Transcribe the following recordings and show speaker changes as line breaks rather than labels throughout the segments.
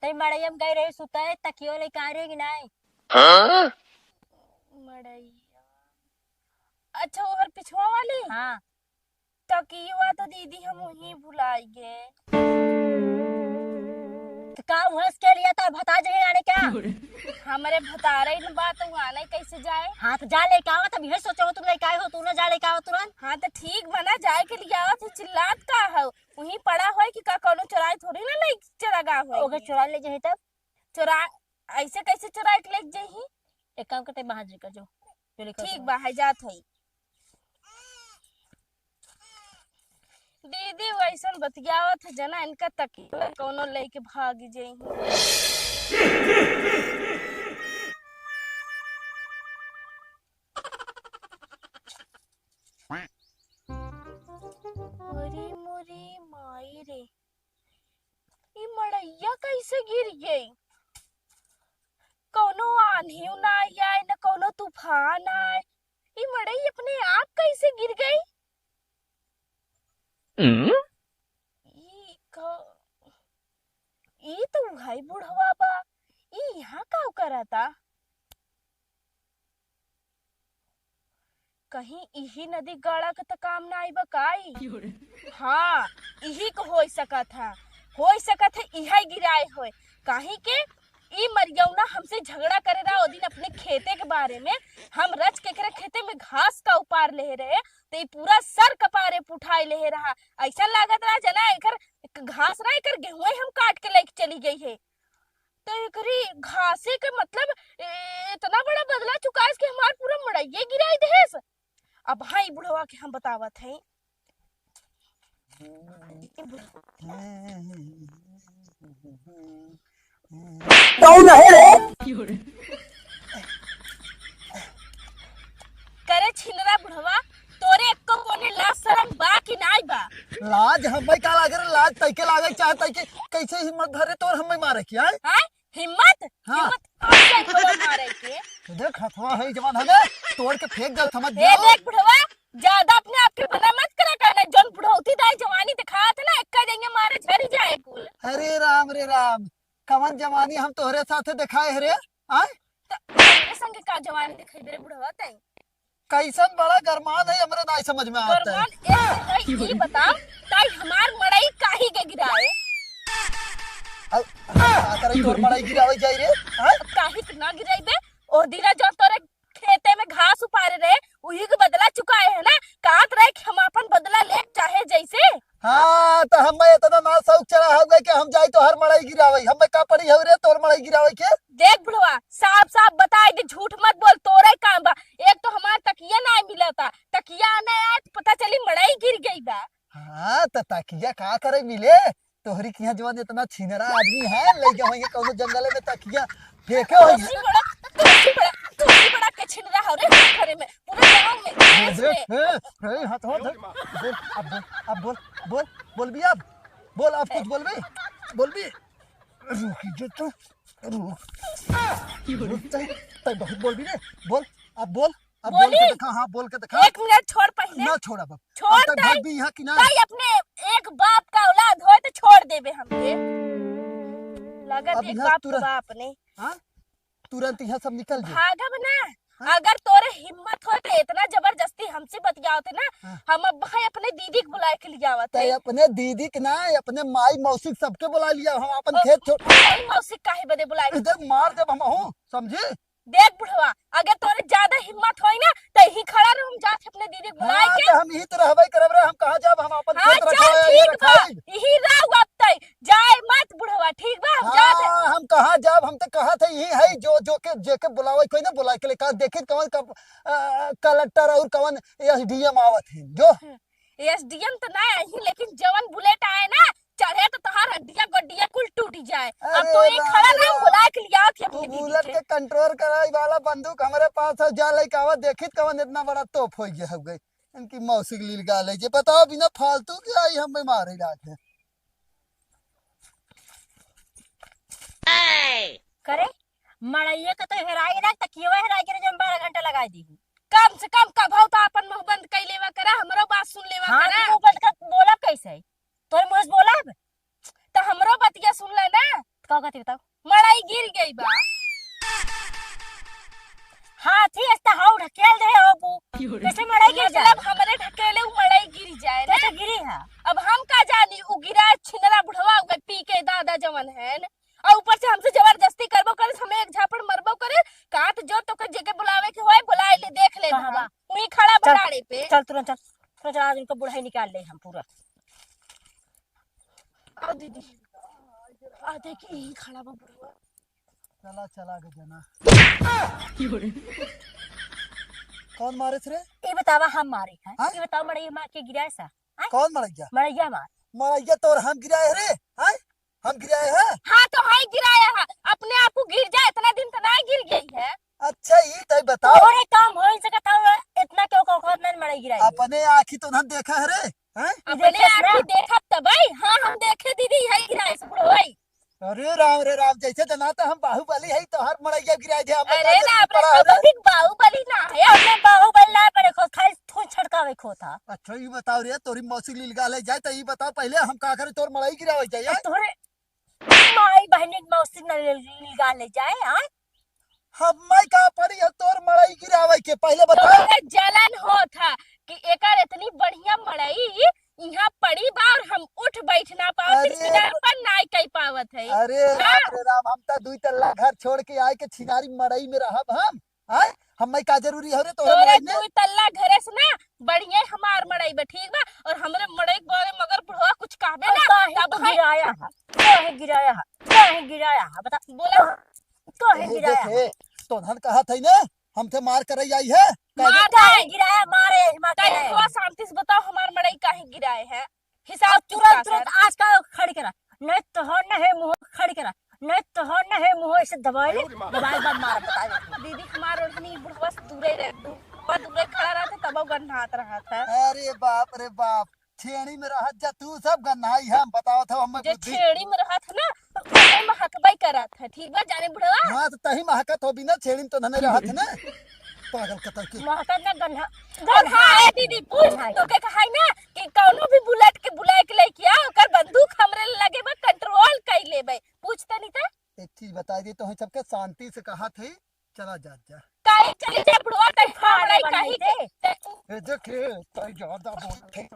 तई मड़ैया में गई रही सुता है तकियो लेके आ रही कि नहीं?
मड़ैया अच्छा ओहर पिछवा वाली
हाँ
तकिया तो दीदी हम वहीं भुलाई गए।
तो काम होस के लिए तो बता जगह आने क्या?
हमारे भतारे न बात आने कैसे जाए।
हाँ तो जा लेके आओ तब यही सोचो तुम लेके आए हो तू ना जा लेके आओ तुरंत।
हाँ तो ठीक बना जाए के लिए आवत है चिल्लात का है वहीं पड़ा हो कि का कोनो चुराई थोड़ी ना ले चरागा हो
ओके चुरा ले जाही तब
चुरा ऐसे कैसे चुराई के ले जाही।
एक काम करते बाहर जी कर जो
ठीक बा है जात है दीदी वैसन बतियावत है जना इनका तकिया कोनो लेके भाग जाई। अरे मोरी माई रे ये मड़ैया कैसे गिर गई। कोनो आंधी ना आए न कोनो तूफान आए ये मड़ई अपने आप कैसे गिर गई। ई तो भाई बुढ़वा बा ई यहाँ का करता कहीं इही नदी गाड़ा के तो काम ना आई बकाई। हाँ इही को हो सकत है इहा गिराए होए काहे के ई मरियौना हमसे झगड़ा करे रहा ओ दिन अपने खेते के बारे में हम रच के करे खेते में घास का उपार ले रहे तो पूरा सर कपारे पुठाई ले रहा ऐसा लागत रहा जना एकर घास ना एकर गेहूं हम काट के लेके चली गई है तो एकरी घासे के मतलब इतना बड़ा बदला चुका है कि हमार पूरा मड़ैये गिराई देस। अब भाई बुढ़वा के हम बतावत है करे छिनरा बुढ़वा तोरे एको कोने लाज शरम बा कि नाई बा।
लाज हमें का लागे रे लाज तैके लागे चाहता कि कैसे हिम्मत धरे तोर हमें मारे की आए
हां हिम्मत
हाँ।
हिम्मत ऐसे करो मारे के
देख हथवा है जवान हमें तोड़ के फेंक दे समझ
ए देख बुढ़वा ज्यादा अपने आप के बना मत करा करना जौन बुढ़ौती दाई जवानी दिखात ना एक्का देंगे मारे झरी जाए कुल।
रे राम कवन जवानी हम तोहरे साथे दिखाए हरे आए
तो मेरे संग का जवानी दिखाई दे रे बुढ़वा तई
कैसन बड़ा गरमान है हमरे नहीं समझ में आता है।
गरमान ये बता ताई हमार मड़ई काहे के गिराए
करे तोर मड़ाई गिरावे जाई रे आए
काहे के ना गिराई बे ओ दिना जो तोरे खेते में घास उपारे रहे उही के बदला चुकाए है ना कात रहे कि हम अपन बदला ले चाहे जैसे।
हाँ तो हमें इतना ना शौक चढ़ा हो गए कि हम जाई तो हर मड़ाई गिरावे हमें का पड़ी हो रे तोर मड़ाई गिरावे के।
देख बुढ़वा साफ साफ बताए दे झूठ मत बोल तोरे काम बा एक तो हमार तकिया ना मिला था तकिया आने आए तो पता चली मड़ई गिर गई बा।
हाँ तो तकिया का करे मिले तोहरी के यहाँ जवान इतना छिनरा आदमी है ले जाएंगे कोनो जंगल में तकिया फेंके हो
तुसी बड़ा के छिनरा हो रे घरे में पूरे गांव में देश में।
हाथ हो बोल अब बोल बोल भी अब बोल अब कुछ बोल भी रुकी जो तो रुक तो बहुत बोल भी रे बोल अब बोल के दिखा। हाँ बोल के दिखा
1 मिनट छोड़ पहले
ना छोड़ा बाप
छोड़
तक भाग भी यहाँ की ना
भाई अपने एक बाप का औलाद हो तो छोड़ देबे हमके लगत एक बाप का बाप ने।
हाँ तुरंत यहाँ सब निकल जाए
भागा बना अगर तोरे हिम्मत हो तो इतना जबरदस्ती हमसे बतियावत ना हम अब भाई अपने दीदी को बुलाए के लिए आवत है।
अपने दीदी के ना अपने माई मौसी सबके बुला लिया हम अपन खेत छोड़
मौसी काहे बदे बुलाए
इधर मार जब हम हूँ समझे।
देख बुढ़वा अगर तोरे ज्यादा हिम्मत होई ना तो ही खड़ा रह हम जात अपने दीदी को बुलाए के।
हम यही तो रहबे करब रे हम कहां जाब हम अपन
हाँ,
खेत
चल ठीक बा यही रहू अब तई जाए मत बुढ़वा ठीक बा हम जात है।
हम कहां जाब हम तो कहा थे यही है जो के जेके बुलावे कोई ना बुलाए के लिए कहा देखे कवन कलेक्टर और कवन एसडीएम आवत है जो
एसडीएम तो ना आई लेकिन जवन बुलेट आए ना चढ़े तो तहार हड्डियां गड्डियां कुल टूट जाए। अब तो एक खड़ा ना बुला के लिया कि
तू
अपनी
बुलेट के कंट्रोल कराई वाला बंदूक हमारे पास है जा लेके आवा देखित कवन इतना बड़ा तोप हो गया हो गई इनकी मौसी लील गा ले जे बताओ बिना फालतू के आई हमें मारे रात है
करे मड़ैया का तो हेराई ना तकियो हेराई के जब 12 घंटा लगा दी
कम से कम कभाव तो अपन मुंह बंद कर लेवा करा हमरो बात सुन लेवा
हाँ
करा।
तू बंद कर बोला कैसे तोर मुंह से बोला
तो हमरो बतिया सुन ले ना
का कहती बताओ।
मड़ई गिर गई बा।
हाथी ऐसा हाउ ढकेल दे हो बू कैसे मड़ाई गिर जाए।
मतलब हमरे ढकेले उ मड़ई गिर जाए ना।
कैसे गिरी है।
अब हम का जानी उ गिरा छिनरा बुढ़वा उ पी के दादा जवन है न। और ऊपर से हमसे जबरदस्ती करबो करे, हमें एक झापड़ मरबो करे। कहां तो जो तो के जेके बुलावे के होय बुला ले, देख ले
कहाँ बा?
वही खड़ा
चल।
बटाड़े पे।
चल तुरंत चल तुरंत आज इनको बुढ़ाई निकाल ले हम पूरा।
आओ दीदी आ देखी यही खड़ा बा बुढ़वा।
चला चला के जना कौन मारे थे रे?
ये बतावा हम मारे हैं।
हाँ?
ये बताओ मड़ई मार के गिराए सा।
कौन मर गया?
मड़ैया मार।
मरैया तोर हम गिराए रे? हैं? हम गिराए हैं?
हाँ तो हाई गिराया है, अपने आप को गिर जाए इतना दिन तो नहीं गिर गई है।
अच्छा ये तो बताओ
और एक काम हो सकता है इतना क्यों कोखत नहीं मड़ई गिराई।
अपने आँखी तो न देखा है रे? हैं?
अपने आप ही देखा तब हाँ हम देखे दीदी है गिराए से बुढ़वाई।
अरे राम जैसे जना तो हम बाहुबली है तो हर मरैया गिराए थे।
अरे ना अपने कभी बाहुबली ना है।
हमने बाहुबली ना पड़े खो खाली थोड़ी छड़कावे खो था।
अच्छा ये बताओ रे तोरी मौसी लीलगा ले जाए तो ये बताओ पहले हम का करे तोर मड़ई गिरावे जाए?
तोरे माई बहनी मौसी न गा ले जाए। हाँ
हम का पड़ी है तोर मड़ई गिरावे के पहले बताओ।
तो जलन हो था कि एकर इतनी बढ़िया मड़ई यहाँ पड़ी बा और हम उठ बैठ ना पावत,
अरे
किनार पर नाई कई पावत है।
अरे राम हम तो दुई तल्ला घर छोड़ के आए के छिनारी मड़ई में रहब हम। आए हम का जरूरी है रे तोरे
तोरे
मड़ई में?
तू तल्ला घरे से ना बढ़िया हमार मड़ई बा ठीक बा। और हमरे मड़ई के बारे में मगर बुढ़वा कुछ कहबे ना
काहे
तब
तो
है
गिराया है। काहे गिराया है। काहे गिराया है बता।
बोला
काहे गिराया है।
देखे तो धन कहा था ना हमसे मार कर आई है।
मार
काहे गिराया मारे मारे
कहीं थोड़ा शांति से बताओ हमार मड़ई काहे गिराए है। हिसाब
तुरंत तुरंत आज का खड़ी करा नहीं तो हो न है मुंह खड़ी करा नहीं तो हो न है मुंह ऐसे दबाए ले दबाए बाद मार बता।
दीदी हमार ओढ़नी बुढ़वा से दूरे रह दूरे खड़ा रहा था तब गन्हात रहा था।
अरे बाप रे बाप छेड़ी में रहत जा तू सब गन्नाई है। हम बताओ था हम
जो छेड़ी में रहा था ना तो महकबाई करा था ठीक बा जाने बुढ़वा।
हाँ तो तही महकत हो बिना छेड़ी में तो नहीं रहत ना पागल कतर के।
महकत ना गन्हा
और हाँ दीदी पूछ तो के कहा ना कि कौनो भी बुलेट के बुलाए के लेके आ ओकर बंदूक हमरे लगे बा कंट्रोल कर लेबे पूछता नहीं था।
एक चीज बता दी तो हम सबके शांति से कहा थे चला जा जा
काहे चले जा बुढ़वा तई फाड़ाई काहे के
ए देखे तो ज्यादा बोलते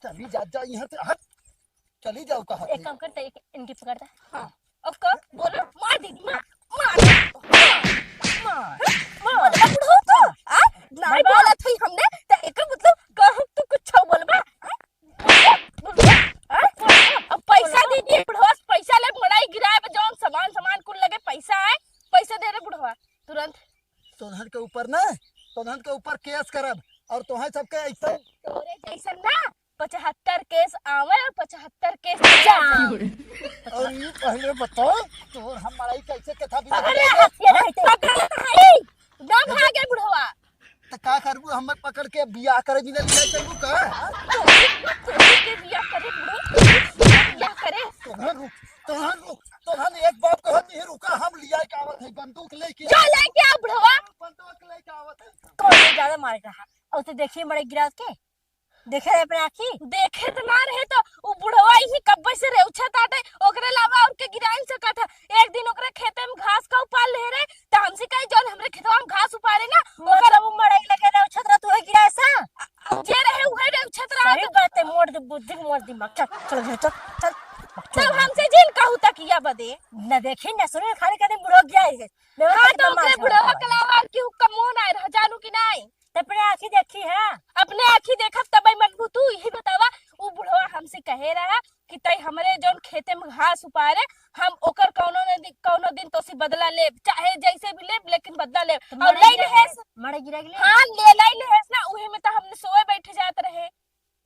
चली जा जा यहाँ से हट चली जाओ कहा
एक काम करते इनकी पकड़ता।
हां अब कर बोलो मार दीदी मार
मार
बुढ़वा तो आ नहीं बोला थी हमने तो एक मतलब कहब तू कुछ बोलबा। अब पैसा दे दिए बुढ़वा पैसा ले मड़ाई गिराए पे जौन सामान कुल लगे पैसा है पैसा दे रे बुढ़वा तुरंत।
तोहन के ऊपर ना तोहन के ऊपर केस करब और तोहे सबके ऐसा
तोरे जैसन ना 75 केस आवे और 75 केस
जा।
और ये पहले बताओ तो हम मड़ाई कैसे के था बिना
अरे
गिराए?
हथिया रहते
पकड़ ना भागे बुढ़वा।
तो का करबू हम पकड़ के बियाह करे बिना लिया चलबू का?
के बिया करे बुढ़वा बिया करे
तोहन एक बाप को नहीं रुका हम लिया के आवत है बंदूक लेके
जो लेके आ बुढ़वा।
बंदूक लेके आवत है।
कौन ज्यादा मार रहा और तो देखिए बड़े गिरा के देखे रहे अपने आँखी
देखे तो ना रहे तो वो बुढ़वा ही कब्बे से रेउछा ताटे ओकरे लावा और के गिराई सका था। एक दिन ओकरे खेते में घास का उपाल ले रहे तो हमसे कहे जौन हमरे खेतवा में घास उपारे ना ओकर
मतलब मड़ई लगे रहे छतरा तू है गिरा सा
जे रहे उहे रेउछा रहा।
सही बात है मोड़ दे बुद्धि मोड़ दिमाग चल चल चल चल
तब हमसे जिन कहू तक किया बदे
न देखे न सुने खाली कदम बुढ़ो गया है।
हां तो ओकरे बुढ़वा के लावा और की हुक्म मोन आए रह जानू कि नहीं
अपने आँखी देखी है
अपने आँखी देखब तब मजबूत तू यही बतावा। वो बुढ़वा हमसे कहे रहा कि तई हमरे जौन खेते में घास उपारे हम ओकर कौनो दिन तो सी बदला ले चाहे जैसे भी ले लेकिन बदला ले और ले लेस
मड़ई गिरा के
हां ले लेस ना उहे में तो हमने सोए बैठे जात रहे।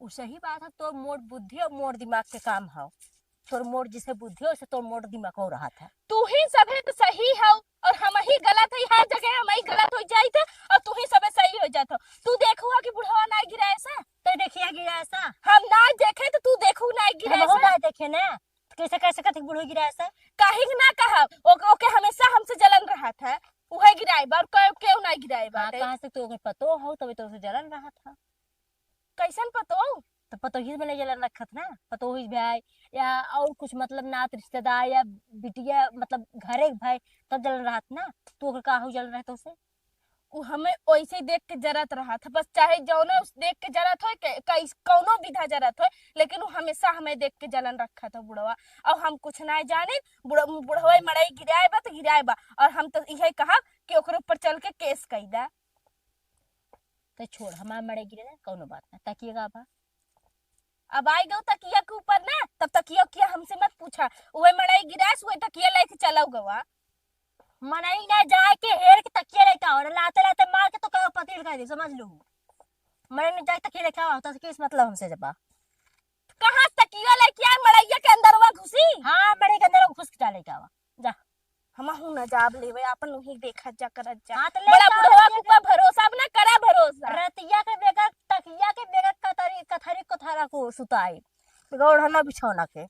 वो सही बात है तो मोड़ बुद्धि और मोड़ दिमाग के काम है। तोर मोड़ जिसे बुद्धि हो उसे तोर मोड़ दिमाग हो रहा था।
तू ही सभे तो सही है और हम ही गलत है। हर जगह हम ही गलत हो जाई थे और तू ही सबे सही हो जात। तू देखू कि बुढ़वा ना गिरा ऐसा
तो देखिए गिरा ऐसा
हम ना देखे तो तू देखू ना गिरा
हम
ऐसा
ना देखे ना कैसे कैसे कथी बुढ़ो गिरा ऐसा
काहे ना कहा ओके हमेशा हमसे जलन रहा था उहे गिराई बार क्यों ना गिराई बात
कहाँ से तो पतो हो तभी तो उसे जलन रहा था।
कैसन पतो
तो पतोही में नहीं जलन रखत ना, पतोही भाई या और कुछ मतलब नात रिश्तेदार या बिटिया मतलब घरे भाई तब जलन रहत ना, तू ओकर काहू जल रहे तो उसे
उ हमें वैसे ही देख के जरत रहा था, बस चाहे जौनो उस देख के जरत हो कौनो विधा जरत हो, लेकिन वो हमेशा हमें देख के जलन रखा था बुढ़वा। और हम कुछ ना जाने, बुढ़वा मड़ई गिराए बा तो गिराए बा, और हम तो यही कहा कि ओकरे ऊपर चल के केस कैदा।
तो छोड़ हमार मरे गिरे ना कौनो बात ना, तकिएगा बा
अब आई गो तकिया के ऊपर ना, तब तकिया किया हमसे मत पूछा, वही मड़ई गिरास वही तकिया लेके चलाओ गवा।
मनई ना जाए के हेर के तकिया लेके और लाते लाते मार के तो कहो पति लगा दे, समझ लो मरे नहीं जाए तकिया लेके आओ तो किस मतलब हमसे जबा।
कहाँ तकिया लेके आए मड़ैया के अंदर हुआ घुसी?
हाँ मरे के अंदर घुस के डाले का जा,
हम हूं ना जाब लेवे अपन वही देखा जा करत जा।
हाँ तो ले
बड़ा
का
बुढ़वा के ऊपर भरोसा अब ना करा भरोसा।
रतिया के बेगा तकिया के बेगा कथरी कथरी कथरा को सुताई गौड़ हना बिछौना के